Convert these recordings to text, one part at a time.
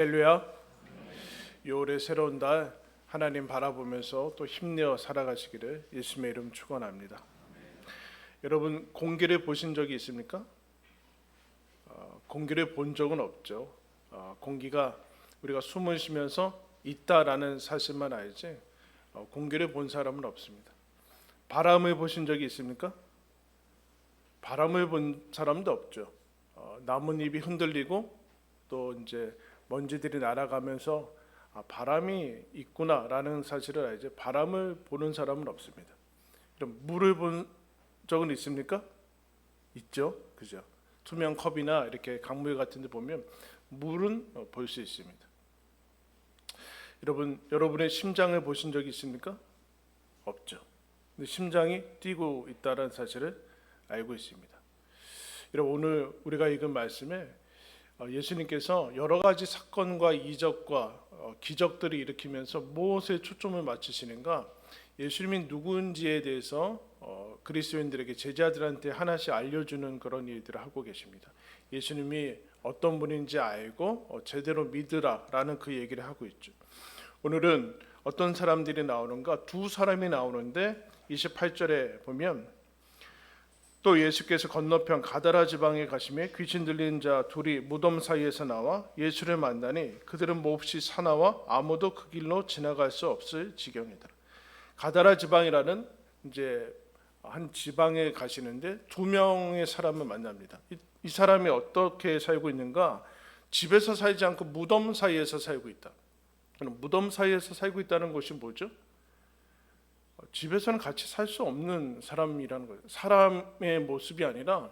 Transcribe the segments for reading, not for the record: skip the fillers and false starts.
할렐루야. 이 올해 새로운 달 하나님 바라보면서 또 힘내어 살아가시기를 예수님의 이름 축원합니다. 여러분 공기를 보신 적이 있습니까? 공기를 본 적은 없죠. 공기가 우리가 숨을 쉬면서 있다라는 사실만 알지 공기를 본 사람은 없습니다. 바람을 보신 적이 있습니까? 바람을 본 사람도 없죠. 나뭇잎이 흔들리고 또 이제 먼지들이 날아가면서 바람이 있구나라는 사실을 알지 바람을 보는 사람은 없습니다. 그럼 물을 본 적은 있습니까? 있죠, 그죠? 투명 컵이나 이렇게 강물 같은 데 보면 물은 볼 수 있습니다. 여러분의 심장을 보신 적이 있습니까? 없죠. 근데 심장이 뛰고 있다는 사실을 알고 있습니다. 여러분 오늘 우리가 읽은 말씀에 예수님께서 여러 가지 사건과 이적과 기적들을 일으키면서 무엇에 초점을 맞추시는가? 예수님이 누구인지에 대해서 그리스도인들에게 제자들한테 하나씩 알려주는 그런 일들을 하고 계십니다. 예수님이 어떤 분인지 알고 제대로 믿으라라는 그 얘기를 하고 있죠. 오늘은 어떤 사람들이 나오는가? 두 사람이 나오는데 28절에 보면 또 예수께서 건너편 가다라 지방에 가시매 귀신 들린 자 둘이 무덤 사이에서 나와 예수를 만나니 그들은 몹시 사나워 아무도 그 길로 지나갈 수 없을 지경이더라. 가다라 지방이라는 이제 한 지방에 가시는데 두 명의 사람을 만납니다. 이 사람이 어떻게 살고 있는가? 집에서 살지 않고 무덤 사이에서 살고 있다. 무덤 사이에서 살고 있다는 것이 뭐죠? 집에서는 같이 살 수 없는 사람이라는 거예요. 사람의 모습이 아니라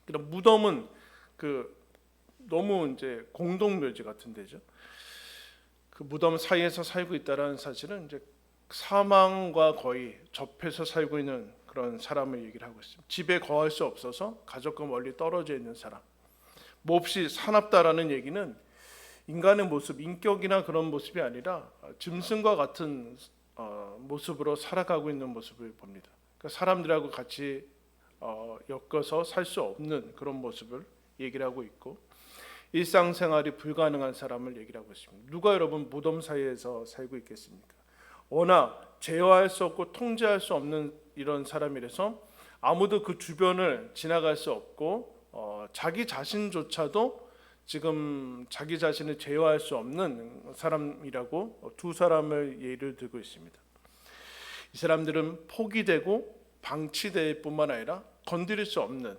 그런 무덤은 너무 이제 공동묘지 같은 데죠. 그 무덤 사이에서 살고 있다라는 사실은 이제 사망과 거의 접해서 살고 있는 그런 사람을 얘기를 하고 있습니다. 집에 거할 수 없어서 가족과 멀리 떨어져 있는 사람. 몹시 사납다라는 얘기는 인간의 모습, 인격이나 그런 모습이 아니라 짐승과 같은 모습으로 살아가고 있는 모습을 봅니다. 그러니까 사람들하고 같이 엮어서 살 수 없는 그런 모습을 얘기를 하고 있고 일상생활이 불가능한 사람을 얘기를 하고 있습니다. 누가 여러분 무덤 사이에서 살고 있겠습니까? 워낙 제어할 수 없고 통제할 수 없는 이런 사람이라서 아무도 그 주변을 지나갈 수 없고 자기 자신조차도 지금 자기 자신을 제어할 수 없는 사람이라고 두 사람을 예를 들고 있습니다. 이 사람들은 포기되고 방치될 뿐만 아니라 건드릴 수 없는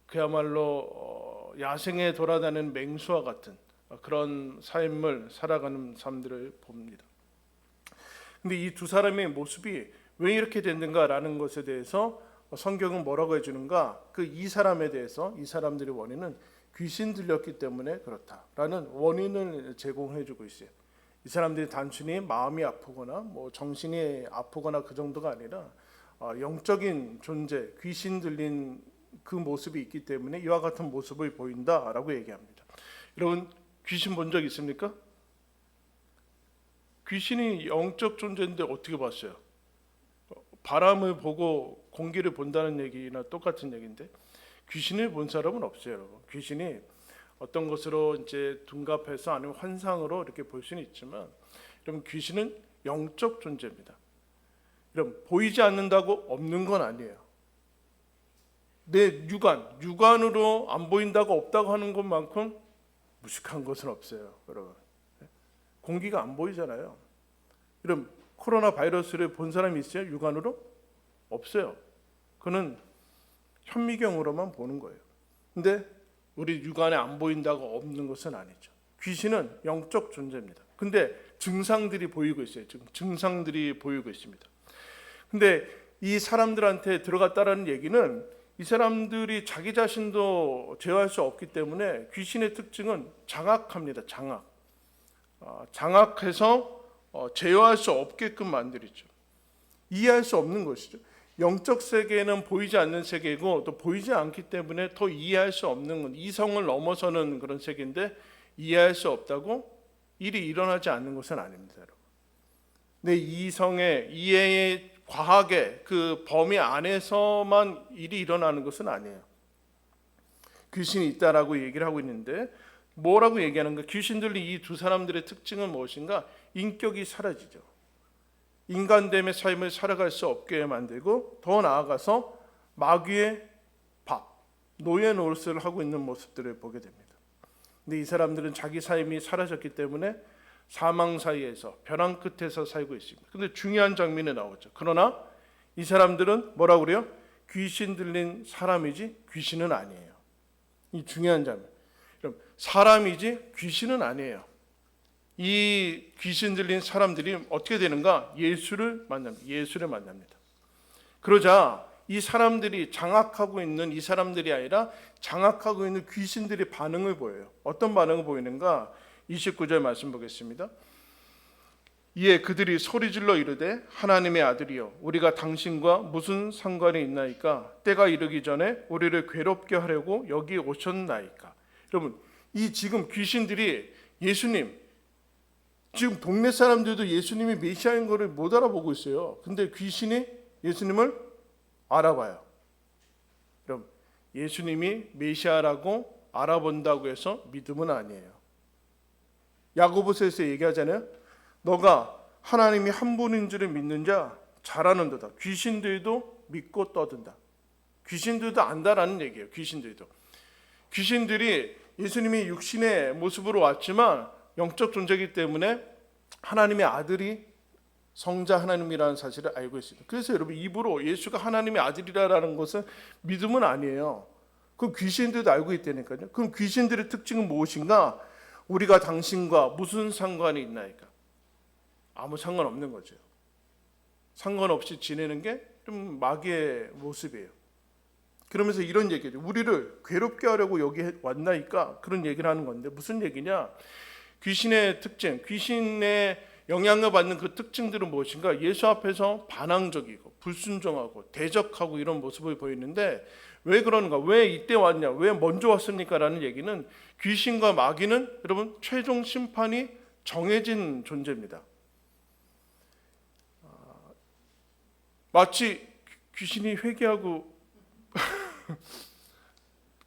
그야말로 야생에 돌아다니는 맹수와 같은 그런 삶을 살아가는 사람들을 봅니다. 근데 이 두 사람의 모습이 왜 이렇게 됐는가라는 것에 대해서 성경은 뭐라고 해주는가? 이 사람에 대해서 이 사람들의 원인은 귀신 들렸기 때문에 그렇다라는 원인을 제공해주고 있어요. 이 사람들이 단순히 마음이 아프거나 정신이 아프거나 그 정도가 아니라 영적인 존재, 귀신 들린 그 모습이 있기 때문에 이와 같은 모습을 보인다라고 얘기합니다. 여러분 귀신 본 적 있습니까? 귀신이 영적 존재인데 어떻게 봤어요? 바람을 보고 공기를 본다는 얘기나 똑같은 얘기인데 귀신을 본 사람은 없어요, 여러분. 귀신이 어떤 것으로 이제 둔갑해서 아니면 환상으로 이렇게 볼 수는 있지만, 여러분 귀신은 영적 존재입니다. 여러분 보이지 않는다고 없는 건 아니에요. 내 육안으로 안 보인다고 없다고 하는 것만큼 무식한 것은 없어요, 여러분. 공기가 안 보이잖아요. 여러분 코로나 바이러스를 본 사람이 있어요? 육안으로? 없어요. 그는 현미경으로만 보는 거예요. 근데 우리 육안에 안 보인다고 없는 것은 아니죠. 귀신은 영적 존재입니다. 근데 증상들이 보이고 있어요. 지금 증상들이 보이고 있습니다. 근데 이 사람들한테 들어갔다라는 얘기는 이 사람들이 자기 자신도 제어할 수 없기 때문에 귀신의 특징은 장악합니다. 장악해서 제어할 수 없게끔 만들죠. 이해할 수 없는 것이죠. 영적 세계는 보이지 않는 세계이고 또 보이지 않기 때문에 더 이해할 수 없는 이성을 넘어서는 그런 세계인데 이해할 수 없다고 일이 일어나지 않는 것은 아닙니다, 여러분. 내 이성의 이해의 과학의 그 범위 안에서만 일이 일어나는 것은 아니에요. 귀신이 있다라고 얘기를 하고 있는데 뭐라고 얘기하는가? 귀신 들린 이 두 사람들의 특징은 무엇인가? 인격이 사라지죠. 인간됨의 삶을 살아갈 수 없게 만들고, 더 나아가서 마귀의 밥, 노예 노릇을 하고 있는 모습들을 보게 됩니다. 근데 이 사람들은 자기 삶이 사라졌기 때문에 사망 사이에서, 벼랑 끝에서 살고 있습니다. 근데 중요한 장면이 나오죠. 그러나 이 사람들은 뭐라고 그래요? 귀신 들린 사람이지 귀신은 아니에요. 이 중요한 장면. 그럼 사람이지 귀신은 아니에요. 이 귀신 들린 사람들이 어떻게 되는가? 예수를 만납니다. 예수를 만납니다. 그러자 이 사람들이 장악하고 있는 이 사람들이 아니라 장악하고 있는 귀신들이 반응을 보여요. 어떤 반응을 보이는가? 29절 말씀 보겠습니다. 이에 그들이 소리질러 이르되 하나님의 아들이여 우리가 당신과 무슨 상관이 있나이까? 때가 이르기 전에 우리를 괴롭게 하려고 여기 오셨나이까? 여러분, 이 지금 귀신들이 예수님, 지금 동네 사람들도 예수님이 메시아인 것을 못 알아보고 있어요. 근데 귀신이 예수님을 알아봐요. 여러분, 예수님이 메시아라고 알아본다고 해서 믿음은 아니에요. 야고보서에서 얘기하잖아요. 너가 하나님이 한 분인 줄을 믿는 자 잘하는도다. 귀신들도 믿고 떠든다. 귀신들도 안다라는 얘기예요. 귀신들이 예수님이 육신의 모습으로 왔지만 영적 존재이기 때문에 하나님의 아들이 성자 하나님이라는 사실을 알고 있습니다. 그래서 여러분, 입으로 예수가 하나님의 아들이라는 것은 믿음은 아니에요. 그럼 귀신들도 알고 있다니까요. 그럼 귀신들의 특징은 무엇인가? 우리가 당신과 무슨 상관이 있나이까? 아무 상관없는 거죠. 상관없이 지내는 게 좀 마귀의 모습이에요. 그러면서 이런 얘기죠. 우리를 괴롭게 하려고 여기 왔나이까? 그런 얘기를 하는 건데 무슨 얘기냐? 귀신의 특징, 귀신의 영향을 받는 그 특징들은 무엇인가? 예수 앞에서 반항적이고 불순종하고 대적하고 이런 모습을 보이는데 왜 그러는가? 왜 이때 왔냐? 왜 먼저 왔습니까? 라는 얘기는 귀신과 마귀는 여러분 최종 심판이 정해진 존재입니다. 마치 귀신이 회개하고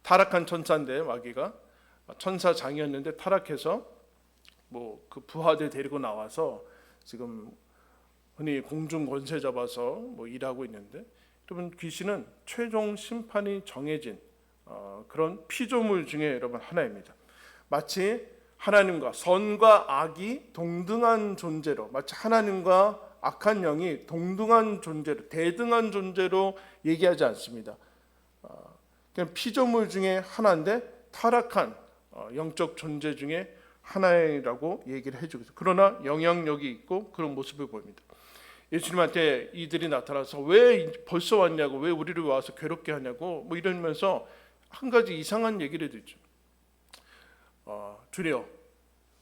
타락한 천사인데 마귀가 천사장이었는데 타락해서 뭐 그 부하들 데리고 나와서 지금 흔히 공중 권세 잡아서 뭐 일하고 있는데 여러분 귀신은 최종 심판이 정해진 그런 피조물 중에 여러분 하나입니다. 마치 하나님과 선과 악이 동등한 존재로 마치 하나님과 악한 영이 동등한 존재로 대등한 존재로 얘기하지 않습니다. 그냥 피조물 중에 하나인데 타락한 영적 존재 중에 하나라고 얘기를 해주고 있어요. 그러나 영향력이 있고 그런 모습을 보입니다. 예수님한테 이들이 나타나서 왜 벌써 왔냐고, 왜 우리를 와서 괴롭게 하냐고 뭐 이러면서 한 가지 이상한 얘기를 듣죠. 주여,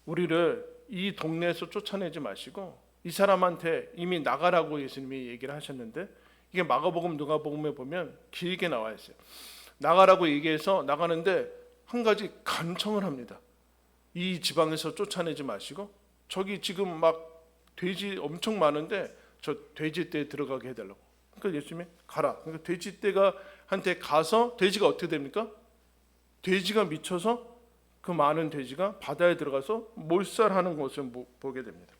우리를 이 동네에서 쫓아내지 마시고 이 사람한테 이미 나가라고 예수님이 얘기를 하셨는데 이게 마가복음 누가복음에 보면 길게 나와 있어요. 나가라고 얘기해서 나가는데 한 가지 간청을 합니다. 이 지방에서 쫓아내지 마시고 저기 지금 막 돼지 엄청 많은데 저 돼지떼에 들어가게 해달라고. 그러니까 예수님이 가라. 그러니까 돼지떼가 한테 가서 돼지가 어떻게 됩니까? 돼지가 미쳐서 그 많은 돼지가 바다에 들어가서 몰살하는 것을 보게 됩니다.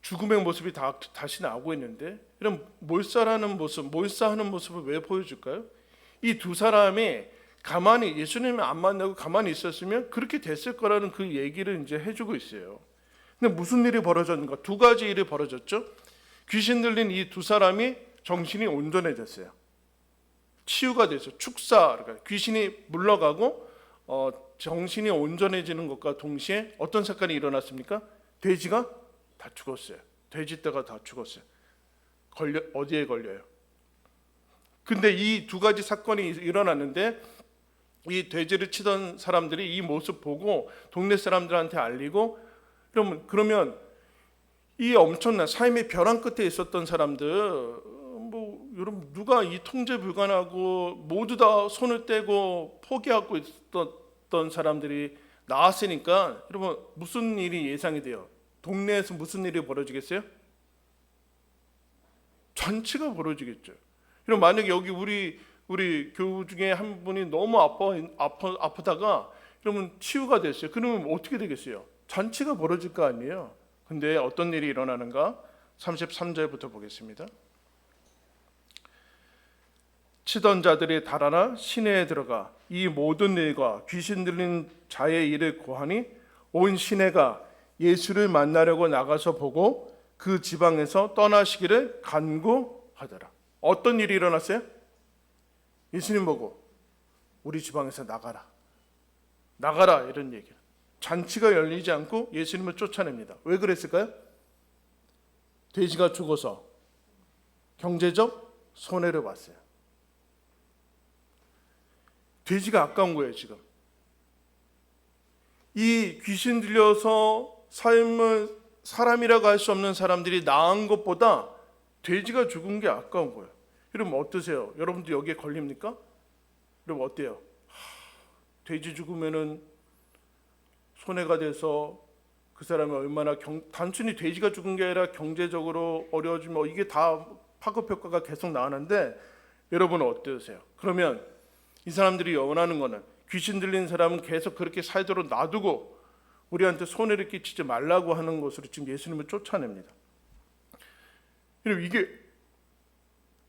죽음의 모습이 다시 나오고 있는데 이런 몰살하는 모습, 몰사하는 모습을 왜 보여줄까요? 이 두 사람이 가만히 예수님을 안 만나고 가만히 있었으면 그렇게 됐을 거라는 그 얘기를 이제 해주고 있어요. 근데 무슨 일이 벌어졌는가? 두 가지 일이 벌어졌죠. 귀신 들린 이 두 사람이 정신이 온전해졌어요. 치유가 돼서 축사, 그러니까 귀신이 물러가고 정신이 온전해지는 것과 동시에 어떤 사건이 일어났습니까? 돼지가 다 죽었어요. 돼지떼가 다 죽었어요. 어디에 걸려요? 근데 이 두 가지 사건이 일어났는데 이 돼지를 치던 사람들이 이 모습 보고 동네 사람들한테 알리고 그러면 이 엄청난 삶의 벼랑 끝에 있었던 사람들 뭐 여러분 누가 이 통제 불가능하고 모두 다 손을 떼고 포기하고 있었던 사람들이 나왔으니까 여러분 무슨 일이 예상이 돼요? 동네에서 무슨 일이 벌어지겠어요? 잔치가 벌어지겠죠. 그럼 만약에 여기 우리 교우 중에 한 분이 너무 아프다가 그러면 치유가 됐어요. 그러면 어떻게 되겠어요? 잔치가 벌어질 거 아니에요. 근데 어떤 일이 일어나는가? 33절부터 보겠습니다. 치던 자들이 달아나 시내에 들어가 이 모든 일과 귀신 들린 자의 일을 고하니 온 시내가 예수를 만나려고 나가서 보고 그 지방에서 떠나시기를 간구하더라. 어떤 일이 일어났어요? 예수님 보고 우리 지방에서 나가라. 나가라 이런 얘기를. 잔치가 열리지 않고 예수님을 쫓아냅니다. 왜 그랬을까요? 돼지가 죽어서 경제적 손해를 봤어요. 돼지가 아까운 거예요, 지금. 이 귀신 들려서 삶을 사람이라고 할 수 없는 사람들이 나은 것보다 돼지가 죽은 게 아까운 거예요. 여러분 어떠세요? 여러분도 여기에 걸립니까? 여러분 어때요? 돼지 죽으면은 손해가 돼서 그 사람이 얼마나 단순히 돼지가 죽은 게 아니라 경제적으로 어려워지면 이게 다 파급 효과가 계속 나오는데 여러분은 어떠세요? 그러면 이 사람들이 원하는 거는 귀신 들린 사람은 계속 그렇게 살도록 놔두고 우리한테 손해를 끼치지 말라고 하는 것으로 지금 예수님을 쫓아냅니다. 여러분 이게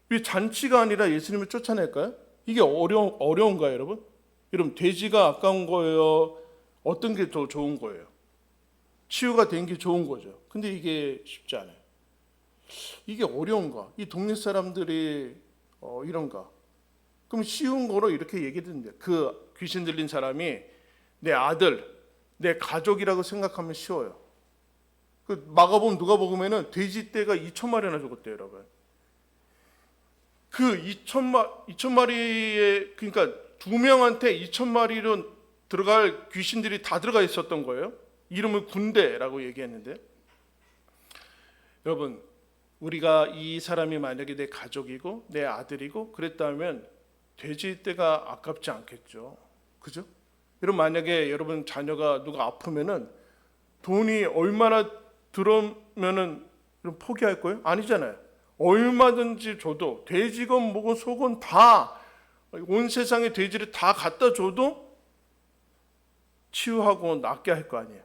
왜 잔치가 아니라 예수님을 쫓아낼까요? 이게 어려운가요, 여러분? 여러분 돼지가 아까운 거예요? 어떤 게 더 좋은 거예요? 치유가 된 게 좋은 거죠. 근데 이게 쉽지 않아요. 이게 어려운가? 이 동네 사람들이 이런가? 그럼 쉬운 거로 이렇게 얘기했는데 그 귀신 들린 사람이 내 아들, 내 가족이라고 생각하면 쉬워요. 그 마가복음 누가복음에는 돼지 떼가 2,000마리나 죽었대요, 여러분. 그 2,000마리에 그러니까 2명한테 2,000마리로 들어갈 귀신들이 다 들어가 있었던 거예요. 이름을 군대라고 얘기했는데 여러분 우리가 이 사람이 만약에 내 가족이고 내 아들이고 그랬다면 돼지 떼가 아깝지 않겠죠. 그죠? 여러분 만약에 여러분 자녀가 누가 아프면은 돈이 얼마나 들어오면은 포기할 거예요? 아니잖아요. 얼마든지 줘도 돼지건 뭐건 소건 다 온 세상의 돼지를 다 갖다 줘도 치유하고 낫게 할 거 아니에요.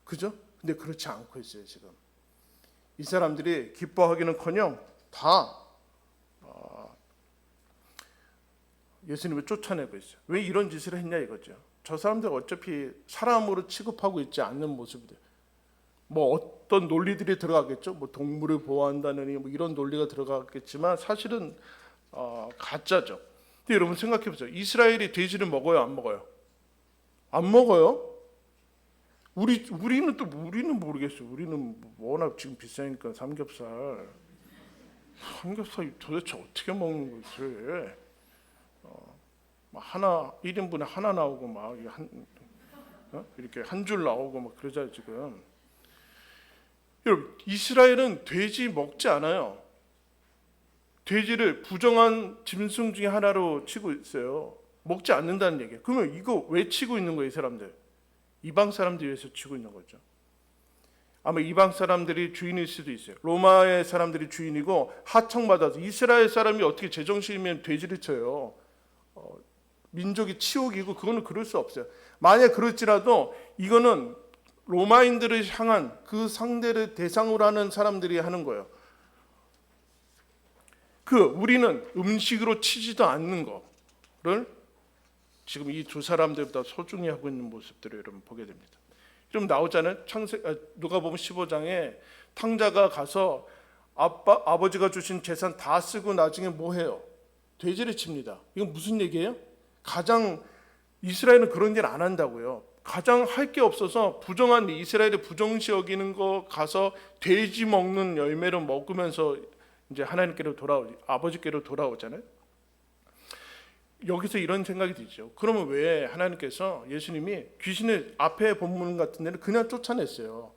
그죠? 근데 그렇지 않고 있어요, 지금. 이 사람들이 기뻐하기는커녕 다 예수님을 쫓아내고 있어요. 왜 이런 짓을 했냐 이거죠. 저 사람들 어차피 사람으로 취급하고 있지 않는 모습들. 뭐 어떤 논리들이 들어가겠죠. 뭐 동물을 보호한다느니 뭐 이런 논리가 들어가겠지만 사실은 가짜죠. 근데 여러분 생각해 보세요. 이스라엘이 돼지를 먹어요, 안 먹어요? 안 먹어요. 우리는 모르겠어요. 우리는 워낙 지금 비싸니까 삼겹살 도대체 어떻게 먹는 거지? 하나 1인분에 하나 나오고 막 이렇게 한 줄 나오고 막 그러잖아요 지금. 여러분 이스라엘은 돼지 먹지 않아요. 돼지를 부정한 짐승 중에 하나로 치고 있어요. 먹지 않는다는 얘기예요. 그러면 이거 왜 치고 있는 거예요, 이 사람들? 이방 사람들 위해서 치고 있는 거죠. 아마 이방 사람들이 주인일 수도 있어요. 로마의 사람들이 주인이고 하청받아서 이스라엘 사람이 어떻게 제정신이면 돼지를 쳐요. 민족이 치욕이고 그거는 그럴 수 없어요. 만약 그럴지라도 이거는 로마인들을 향한 그 상대를 대상으로 하는 사람들이 하는 거예요. 우리는 음식으로 치지도 않는 거를 지금 이 두 사람들보다 소중히 하고 있는 모습들을 여러분 보게 됩니다. 좀 나오잖아요. 누가복음 15장에 탕자가 가서 아버지가 주신 재산 다 쓰고 나중에 뭐 해요? 돼지를 칩니다. 이건 무슨 얘기예요? 이스라엘은 그런 일 안 한다고요. 가장 할 게 없어서 부정한 이스라엘의 부정시 여기는 거 가서 돼지 먹는 열매를 먹으면서 이제 하나님께로 아버지께로 돌아오잖아요. 여기서 이런 생각이 들죠. 그러면 왜 하나님께서 예수님이 귀신을 앞에 본문 같은 데는 그냥 쫓아냈어요.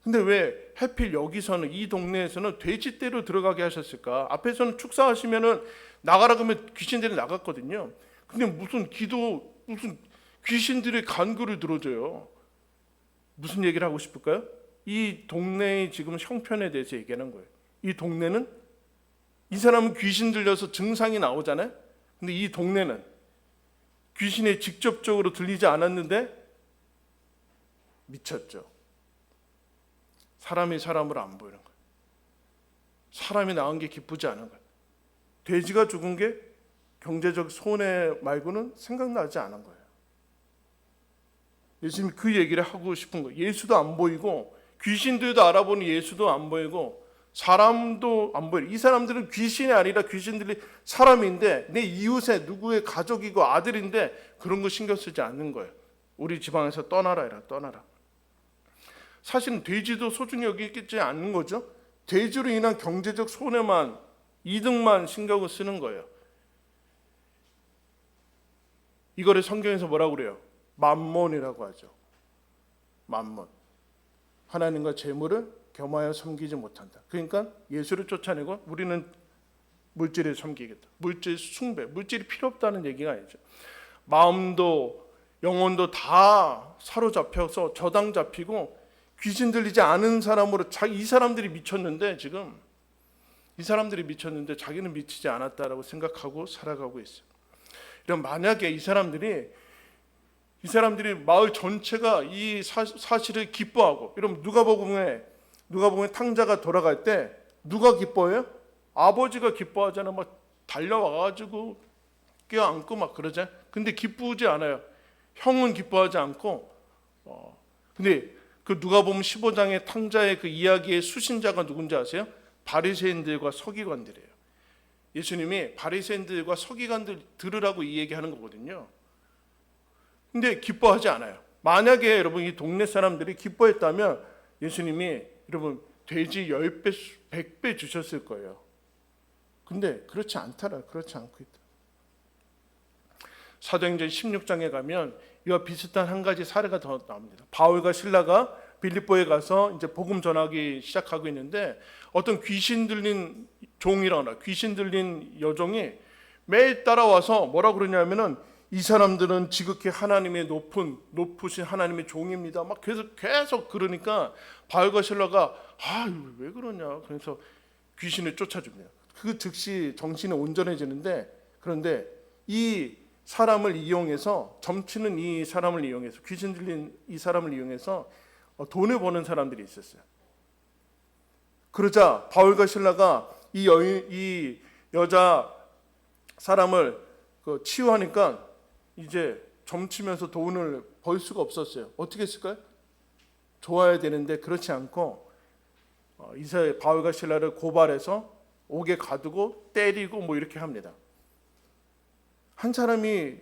근데 왜 하필 여기서는 이 동네에서는 돼지떼로 들어가게 하셨을까? 앞에서는 축사하시면은 나가라 그러면 귀신들이 나갔거든요. 근데 무슨 귀신들의 간구를 들어줘요. 무슨 얘기를 하고 싶을까요? 이 동네의 지금 형편에 대해서 얘기하는 거예요. 이 동네는 이 사람은 귀신 들려서 증상이 나오잖아요. 근데 이 동네는 귀신에 직접적으로 들리지 않았는데 미쳤죠. 사람이 사람을 안 보이는 거예요. 사람이 나은 게 기쁘지 않은 거예요. 돼지가 죽은 게 경제적 손해 말고는 생각나지 않은 거예요. 예수님이 그 얘기를 하고 싶은 거예요. 예수도 안 보이고 귀신들도 알아보니 예수도 안 보이고 사람도 안 보여요. 이 사람들은 귀신이 아니라 귀신들이 사람인데 내 이웃의 누구의 가족이고 아들인데 그런 거 신경 쓰지 않는 거예요. 우리 지방에서 떠나라 이라 떠나라. 사실은 돼지도 소중히 여기지 않는 거죠. 돼지로 인한 경제적 손해만 이득만 신경을 쓰는 거예요. 이거를 성경에서 뭐라고 그래요? 맘몬이라고 하죠. 맘몬. 하나님과 재물을 겸하여 섬기지 못한다. 그러니까 예수를 쫓아내고 우리는 물질을 섬기겠다. 물질 숭배, 물질이 필요 없다는 얘기가 아니죠. 마음도 영혼도 다 사로잡혀서 저당 잡히고 귀신 들리지 않은 사람으로 이 사람들이 미쳤는데 지금 이 사람들이 미쳤는데 자기는 미치지 않았다라고 생각하고 살아가고 있어요. 이런 만약에 이 사람들이 마을 전체가 이 사실을 기뻐하고 이러면 누가복음에 탕자가 돌아갈 때 누가 기뻐해요? 아버지가 기뻐하잖아요. 막 달려와가지고 껴안고 막 그러잖아요. 근데 기쁘지 않아요. 형은 기뻐하지 않고 근데 그 누가복음 15장의 탕자의 그 이야기의 수신자가 누군지 아세요? 바리새인들과 서기관들이에요. 예수님이 바리새인들과 서기관들 들으라고 이 얘기하는 거거든요. 근데 기뻐하지 않아요. 만약에 여러분 이 동네 사람들이 기뻐했다면 예수님이 여러분 돼지 10배, 100배 주셨을 거예요. 근데 그렇지 않더라. 그렇지 않고 있다. 사도행전 16장에 가면 이와 비슷한 한 가지 사례가 더 나옵니다. 바울과 실라가 빌립보에 가서 이제 복음 전하기 시작하고 있는데 어떤 귀신 들린 종이라거나 귀신 들린 여종이 매일 따라와서 뭐라 그러냐면은 이 사람들은 지극히 하나님의 높으신 하나님의 종입니다. 막 계속 그러니까 바울과 실라가 왜 그러냐. 그래서 귀신을 쫓아줍니다. 그 즉시 정신이 온전해지는데 그런데 이 사람을 이용해서 점치는 이 사람을 이용해서 귀신 들린 이 사람을 이용해서 돈을 버는 사람들이 있었어요. 그러자 바울과 실라가 이 여자 사람을 치유하니까 이제 점치면서 돈을 벌 수가 없었어요. 어떻게 했을까요? 좋아야 되는데 그렇지 않고 이사야 바울과 실라를 고발해서 옥에 가두고 때리고 뭐 이렇게 합니다. 한 사람이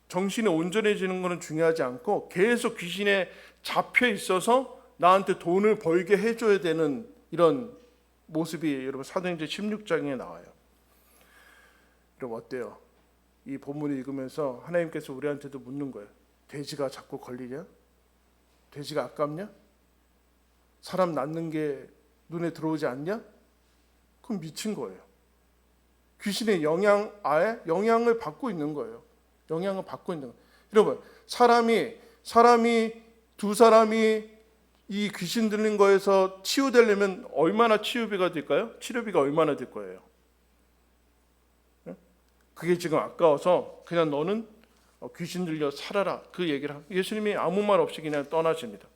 정신이 온전해지는 것은 중요하지 않고 계속 귀신에 잡혀 있어서 나한테 돈을 벌게 해줘야 되는 이런 모습이 여러분 사도행전 16장에 나와요. 여러분 어때요? 이 본문을 읽으면서 하나님께서 우리한테도 묻는 거예요. 돼지가 자꾸 걸리냐? 돼지가 아깝냐? 사람 낳는 게 눈에 들어오지 않냐? 그럼 미친 거예요. 귀신의 영향을 받고 있는 거예요. 영향을 받고 있는 거예요. 여러분 두 사람이 이 귀신 들린 거에서 치유되려면 얼마나 치유비가 될까요? 치료비가 얼마나 될 거예요? 그게 지금 아까워서 그냥 너는 귀신 들려 살아라 그 얘기를 예수님이 아무 말 없이 그냥 떠나십니다.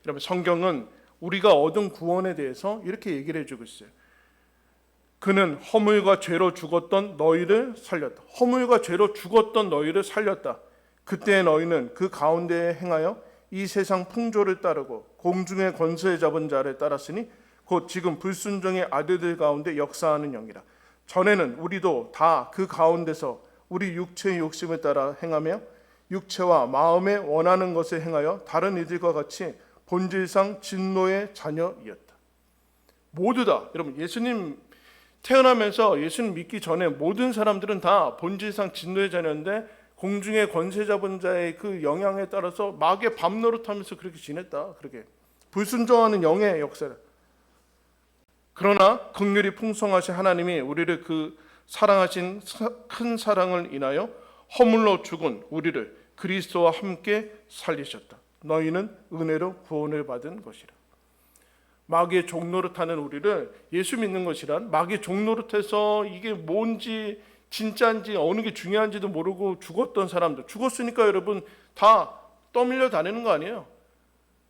여러분 성경은 우리가 얻은 구원에 대해서 이렇게 얘기를 해주고 있어요. 그는 허물과 죄로 죽었던 너희를 살렸다. 허물과 죄로 죽었던 너희를 살렸다. 그때 너희는 그 가운데에 행하여 이 세상 풍조를 따르고 공중의 권세 잡은 자를 따랐으니 곧 지금 불순종의 아들들 가운데 역사하는 영이라. 전에는 우리도 다 그 가운데서 우리 육체의 욕심을 따라 행하며 육체와 마음에 원하는 것을 행하여 다른 이들과 같이 본질상 진노의 자녀이었다. 모두 다 여러분 예수님 태어나면서 예수님 믿기 전에 모든 사람들은 다 본질상 진노의 자녀인데 공중의 권세 잡은 자의 그 영향에 따라서 마귀의 밤 노릇하면서 그렇게 지냈다. 그렇게 불순종하는 영의 역사를. 그러나 긍휼이 풍성하신 하나님이 우리를 그 사랑하신 큰 사랑을 인하여 허물로 죽은 우리를 그리스도와 함께 살리셨다. 너희는 은혜로 구원을 받은 것이라. 마귀의 종노릇하는 우리를 예수 믿는 것이란 마귀의 종노릇해서 이게 뭔지 진짜인지 어느 게 중요한지도 모르고 죽었던 사람들, 죽었으니까 여러분 다 떠밀려 다니는 거 아니에요?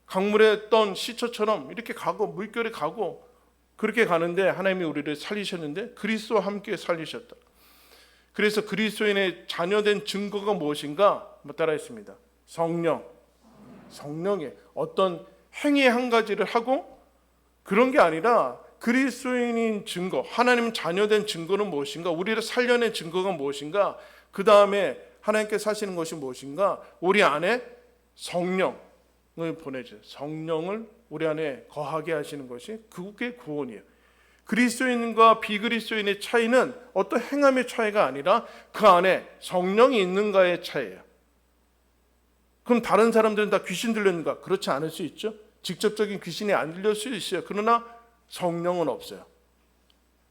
강물에 떤 시처처럼 이렇게 가고 물결에 가고 그렇게 가는데 하나님이 우리를 살리셨는데 그리스도와 함께 살리셨다. 그래서 그리스도인의 자녀된 증거가 무엇인가? 따라했습니다. 성령의 어떤 행위 한 가지를 하고 그런 게 아니라 그리스도인인 증거, 하나님 자녀된 증거는 무엇인가? 우리를 살려낸 증거가 무엇인가? 그 다음에 하나님께 사시는 것이 무엇인가? 우리 안에 성령을 보내줘요. 성령을 우리 안에 거하게 하시는 것이 그게 구원이에요. 그리스도인과 비그리스도인의 차이는 어떤 행함의 차이가 아니라 그 안에 성령이 있는가의 차이예요. 그럼 다른 사람들은 다 귀신 들렸는가? 그렇지 않을 수 있죠. 직접적인 귀신이 안 들릴 수 있어요. 그러나 성령은 없어요.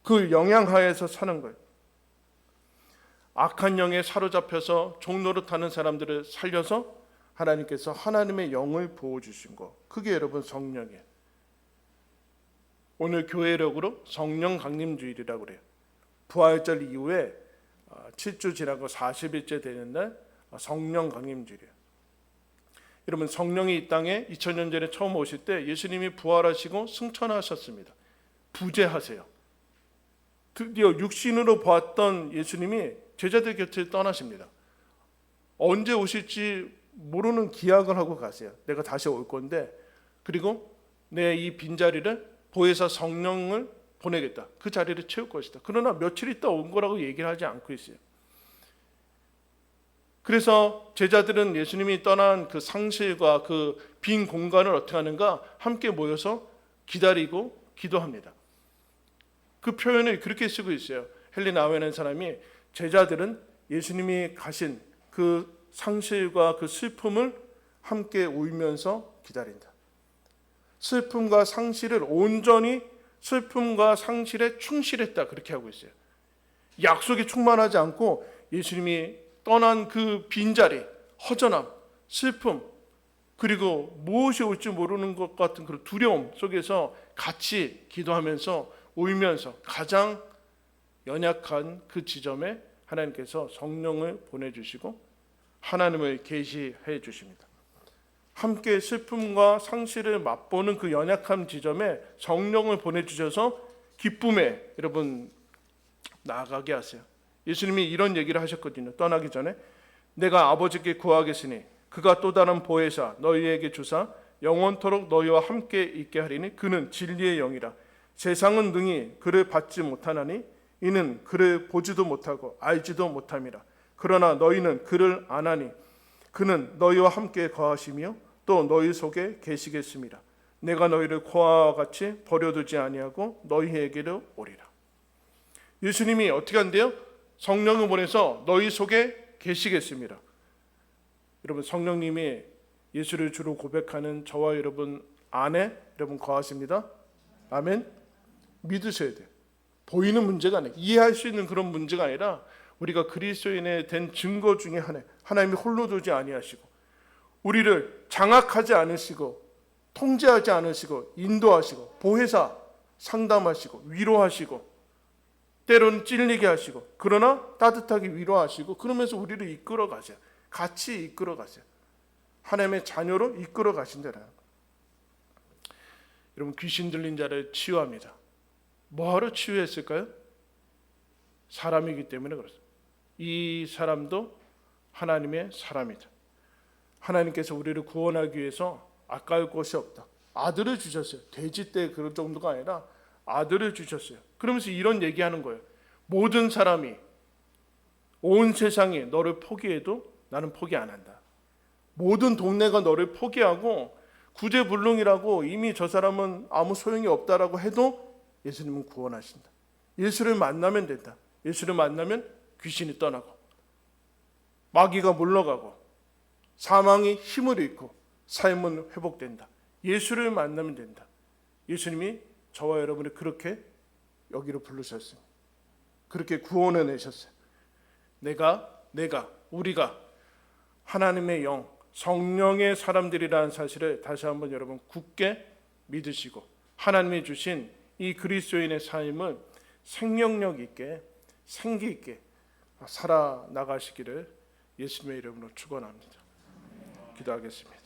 그 영향하에서 사는 거예요. 악한 영에 사로잡혀서 종노릇하는 사람들을 살려서 하나님께서 하나님의 영을 부어주신 거, 그게 여러분 성령이에요. 오늘 교회력으로 성령 강림주일이라고 그래요. 부활절 이후에 7주 지나고 40일째 되는 날 성령 강림주일이에요. 여러분 성령이 이 땅에 2000년 전에 처음 오실 때 예수님이 부활하시고 승천하셨습니다. 부재하세요. 드디어 육신으로 보았던 예수님이 제자들 곁을 떠나십니다. 언제 오실지 모르는 기약을 하고 가세요. 내가 다시 올 건데, 그리고 내 이 빈자리를 보혜사 성령을 보내겠다. 그 자리를 채울 것이다. 그러나 며칠 있다 온 거라고 얘기를 하지 않고 있어요. 그래서 제자들은 예수님이 떠난 그 상실과 그 빈 공간을 어떻게 하는가? 함께 모여서 기다리고 기도합니다. 그 표현을 그렇게 쓰고 있어요. 헨리 나우엔이라는 사람이 제자들은 예수님이 가신 그 상실과 그 슬픔을 함께 울면서 기다린다. 슬픔과 상실을 온전히 슬픔과 상실에 충실했다. 그렇게 하고 있어요. 약속이 충만하지 않고 예수님이 떠난 그 빈자리, 허전함, 슬픔, 그리고 무엇이 올지 모르는 것 같은 그런 두려움 속에서 같이 기도하면서 울면서 가장 연약한 그 지점에 하나님께서 성령을 보내주시고 하나님을 계시해 주십니다. 함께 슬픔과 상실을 맛보는 그 연약한 지점에 성령을 보내주셔서 기쁨에 여러분 나아가게 하세요. 예수님이 이런 얘기를 하셨거든요. 떠나기 전에 내가 아버지께 구하겠으니 그가 또 다른 보혜사 너희에게 주사 영원토록 너희와 함께 있게 하리니 그는 진리의 영이라. 세상은 능히 그를 받지 못하나니 이는 그를 보지도 못하고 알지도 못함이라. 그러나 너희는 그를 아나니 그는 너희와 함께 거하시며 또 너희 속에 계시겠습니다. 내가 너희를 고아와 같이 버려두지 아니하고 너희에게로 오리라. 예수님이 어떻게 한대요? 성령을 보내서 너희 속에 계시겠습니다. 여러분 성령님이 예수를 주로 고백하는 저와 여러분 안에 여러분 거하십니다. 아멘. 믿으셔야 돼요. 보이는 문제가 아니에요. 이해할 수 있는 그런 문제가 아니라 우리가 그리스도인에 된 증거 중에 하나, 하나님이 홀로 두지 아니하시고 우리를 장악하지 않으시고 통제하지 않으시고 인도하시고 보혜사 상담하시고 위로하시고 때로는 찔리게 하시고 그러나 따뜻하게 위로하시고 그러면서 우리를 이끌어 가세요. 같이 이끌어 가세요. 하나님의 자녀로 이끌어 가신다라는 거. 여러분 귀신 들린 자를 치유합니다. 뭐하러 치유했을까요? 사람이기 때문에 그렇습니다. 이 사람도 하나님의 사람이다. 하나님께서 우리를 구원하기 위해서 아까울 것이 없다. 아들을 주셨어요. 돼지 때 그런 정도가 아니라 아들을 주셨어요. 그러면서 이런 얘기하는 거예요. 모든 사람이 온 세상이 너를 포기해도 나는 포기 안 한다. 모든 동네가 너를 포기하고 구제불능이라고 이미 저 사람은 아무 소용이 없다라고 해도 예수님은 구원하신다. 예수를 만나면 된다. 예수를 만나면 귀신이 떠나고 마귀가 물러가고 사망이 힘을 잃고 삶은 회복된다. 예수를 만나면 된다. 예수님이 저와 여러분을 그렇게 여기로 부르셨습니다. 그렇게 구원해 내셨어요. 우리가 하나님의 영, 성령의 사람들이라는 사실을 다시 한번 여러분 굳게 믿으시고 하나님이 주신 이 그리스도인의 삶을 생명력 있게 생기 있게 살아 나가시기를 예수님의 이름으로 축원합니다. 기도하겠습니다.